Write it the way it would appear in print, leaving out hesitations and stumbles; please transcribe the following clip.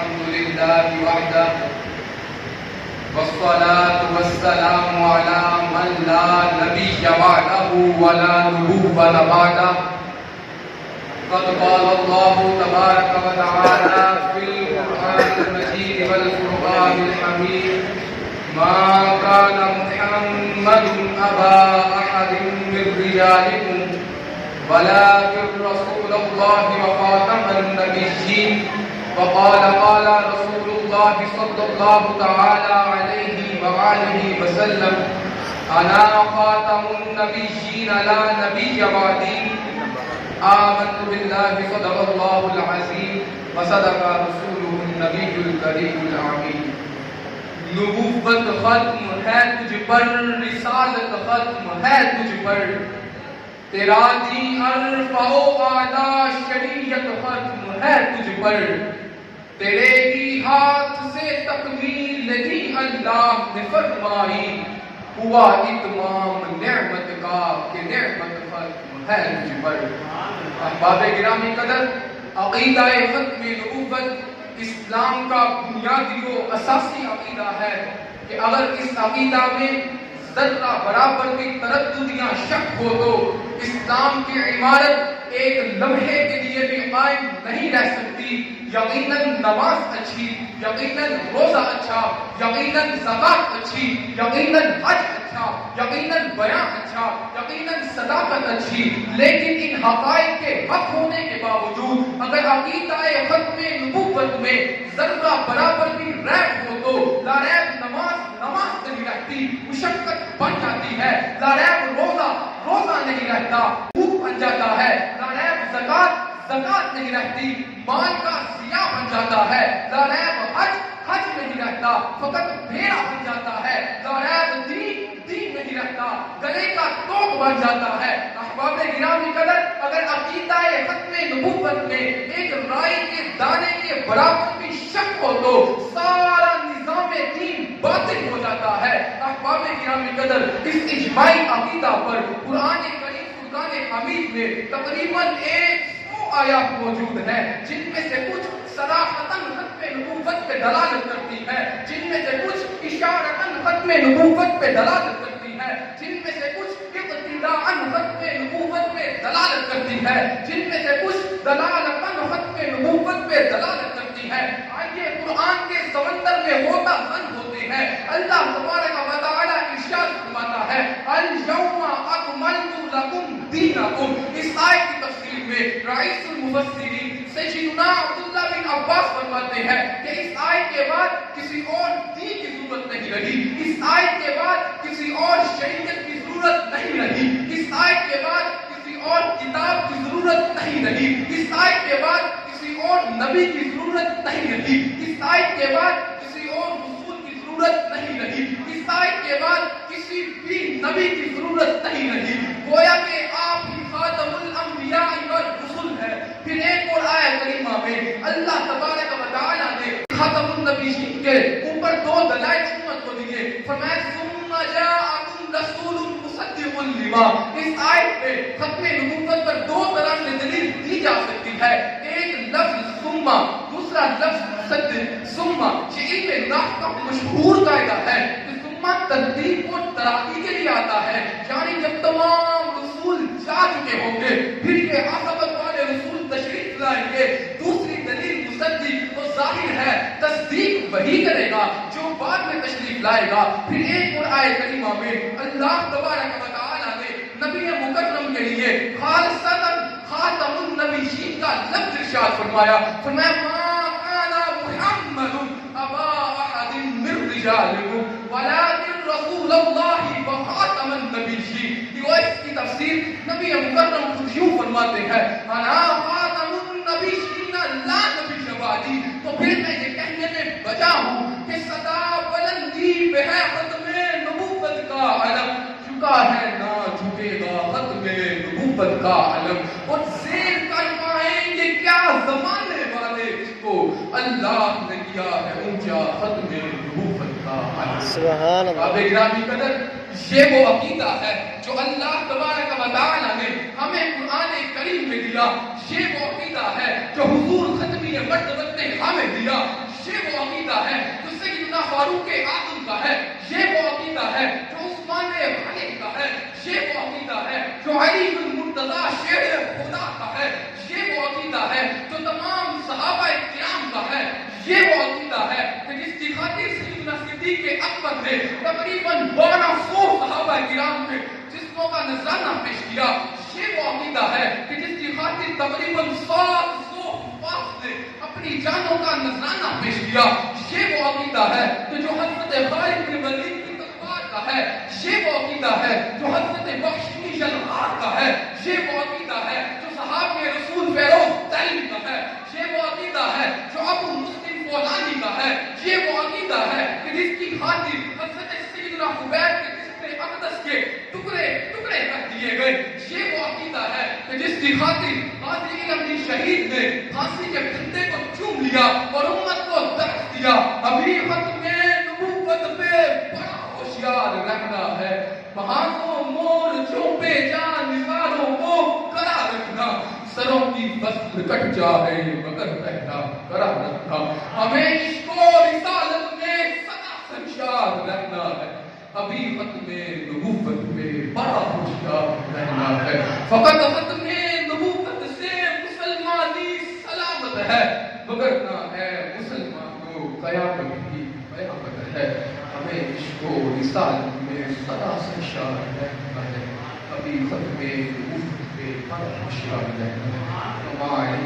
الحمد لله وحده والصلاة والسلام على من لا نبي بعده ولا نبوة بعده. قد قال الله تبارك وتعالى في القرآن المجيد والفرقان الحميد: ما كان محمد أبا أحد من رجالكم ولكن رسول الله وخاتم النبيين. وقال رسول الله صلى الله تعالى عليه وآله وسلم: أنا خاتم النبيين لا نبي بعدي. آمنت بالله صدق الله العظيم وصدق رسوله النبي الكريم الأمين. نبوت ختم ہے تجھ پر، رسالت ختم ہے تجھ پر، تیرا دین عرفہ و اعلیٰ شریعت ختم ہے تجھ پر، تیرے ہی ہاتھ سے تکمیل دی اللہ نے فرمائی، ہوا اتمام نعمت کا کہ نعمت ختم ہے تجھ پر. احباب گرامی قدر، عقیدہ ختم نبوت اسلام کا بنیادی و اساسی عقیدہ ہے کہ اگر اس عقیدہ میں ذرہ برابر کی تردد یا شک ہو تو اسلام کی عمارت ایک لمحے کے لیے بھی قائم نہیں رہ سکتی. یقیناً نماز اچھی، یقیناً روزہ اچھا، یقیناً زکوٰۃ اچھی، یقیناً حج اچھا، یقیناً بیان اچھا، یقیناً صداقت اچھی، لیکن ان حقائق کے حق ہونے کے باوجود اگر عقیدہ ختم نبوت میں ذرہ برابر بھی ریب ہو تو لا ریب نماز نہیں رہتی، مشقت بن جاتی ہے. لا ریب روزہ نہیں رہتا، بھوک بن جاتا ہے. لا ریب زکوٰۃ نہیں رہتی، مال کا ضیاع بن جاتا ہے. لا ریب حج نہیں رہتا، فقط بھیڑا بن جاتا ہے. لا ریب دین نہیں رہتا، گلے کا توق بن جاتا ہے. احباب گرامی قدر، اگر عقیدہ ختم نبوت میں ایک رائی کے دانے کے برابر بھی شک ہو تو سارا نظام دین باطل ہو جاتا ہے. احباب گرامی قدر، اس اجماعی عقیدہ پر قرآن کریم فرقان حمید میں تقریباً 100 آیات موجود ہیں، جن میں سے کچھ صراحتاً ختم نبوت پہ دلالت کرتی ہے، جن میں سے کچھ اشارتاً ختم نبوت پہ دلالت کرتی ہے، جن میں سے کچھ اقتداءً ختم نبوت پہ دلالت کرتی ہے، جن میں سے کچھ دلالتاً ختم نبوت پہ دلالت کرتی ہے. آئیے قرآن کے سمندر میں ہوتا بند ہوتے ہیں. اللہ تبارک و تعالی ارشاد فرماتا ہے: اليوم اکملت لکم دینکم. اس آیت کی تفسیر میں رئیس المفسرین سیدنا عبداللہ بن عباس فرماتے ہیں کہ اس آیت کے بعد کسی اور دین کی ضرورت نہیں رہی، اس آیت کے بعد کسی اور شریعت کی ضرورت نہیں رہی، اس آیت کے بعد کسی اور کتاب کی ضرورت نہیں رہی، اس آیت کے بعد کسی اور نبی کی ضرورت نہیں رہی، اس آیت کے بعد کسی اور رسول کی ضرورت نہیں رہی، اس آیت کے بعد کسی بھی نبی کی ضرورت نہیں رہی. گویا کہ آپ ہی خاتم الانبیاء والرسل ہے. پھر ایک اور آیت کریمہ میں اللہ تبارک و تعالی نے خاتم النبیین کے اوپر 2 دلائل امت کو دیے. فرمایا: ثم جاءکم رسول مصدق لما. اس آیت میں ختم نبوت پر 2 طرح سے دلیل دی جا سکتی ہے. ایک لفظ ثم، دوسرا لفظ مصدق. ثم یہ علم نحو کا مشہور قاعدہ ہے کہ ثم ترتیب و تراقی کے لیے آتا ہے، یعنی جب تمام رسول جا چکے ہوں گے پھر یہ عاقبت والے رسول تشریف لائیں گے. دوسری دلیل مصدق، وہ ظاہر ہے تصدیق وہی کرے گا جو بعد میں تشریف لائے گا. پھر ایک اور آیت کریمہ میں اللہ تبارک و تعالی نے نبی مکرم کے لیے خالصتاً خاتم النبیین کا لفظ ارشاد فرمایا. فرمایا: ما كان محمد ابا احد من رجالکم ولكن رسول اللہ وخاتم النبیین. اس کی تفسیر نبی مکرم خود یوں فرماتے ہیں: انا خاتم النبیین لا نبی بعدی. تو پھر میں یہ کہنے میں بجا ہوں کہ صدا بلندی پہ ہے ختم نبوت کا علم، جھکا ہے نہ جھکے گا ختم نبوت کا علم. اور زیر کر پائیں گے کیا زمانے والے اس کو، اللہ نے کیا ہے اونچا ختم نبوت کا علم. سبحان اللہ. اب گرامی قدر، یہ وہ عقیدہ ہے جو اللہ تبارک و تعالی نے ہمیں قرآن کریم میں دیا. یہ وہ عقیدہ ہے جو حضور ختمی مرتبت نے ہمیں دیا. صحابہ کرام کا ہے، یہ وہ عقیدہ ہے کہ جس کی خاطر سیدنا صدیق اکبر نے تقریباً 1200 صحابہ کرام کے جسموں کا نذرانہ پیش کیا، یہ وہ عقیدہ ہے کہ جس کی خاطر تقریباً 700 حفاظ نے اپنی جانوں کا نذرانہ پیش کیا، یہ وہ عقیدہ ہے کہ جو حضرت خالد بن ولید کی تلوار کا ہے، یہ وہ عقیدہ ہے جو حضرت بخش بن جلعاد کا ہے، یہ وہ عقیدہ ہے جو صحابہ رسول فیروز تیمی کا ہے، یہ وہ عقیدہ ہے جو ابو مسلم فولانی کا ہے، یہ وہ عقیدہ ہے کہ جس کی خاطر حضرت سیدنا حبیب کے جسم اقدس کے ٹکڑے ٹکڑے کر دیے گئے، یہ وہ عقیدہ ہے کہ جس کی خاطر غازی علم شہید نے پھانسی کے پھندے کو چوم لیا اور امت کو درس دیا۔ ابھی ختم نبوت پہ بڑا ہوشیار رہنا ہے، بہانوں مورچوں پہ جان نثاروں کو کرا رکھنا، سروں کی فصل کٹ جائے مگر پہنا کرا رکھنا، ہمیں عشق و رسالت میں سدا سنشار رہنا ہے، ابھی ختم نبوت پہ بڑا ہوشیار رہنا ہے، فقط ختم نبوت سے مسلمانی سلامت ہے، مگر نہ ہے مسلمان کو قیامت کی قیامت ہے، ہمیں عشق و رسالت میں سدا سنشار رہنا ہے، ابھی ختم نبوت پہ بڑا ہوشیار رہنا ہے، ہمارے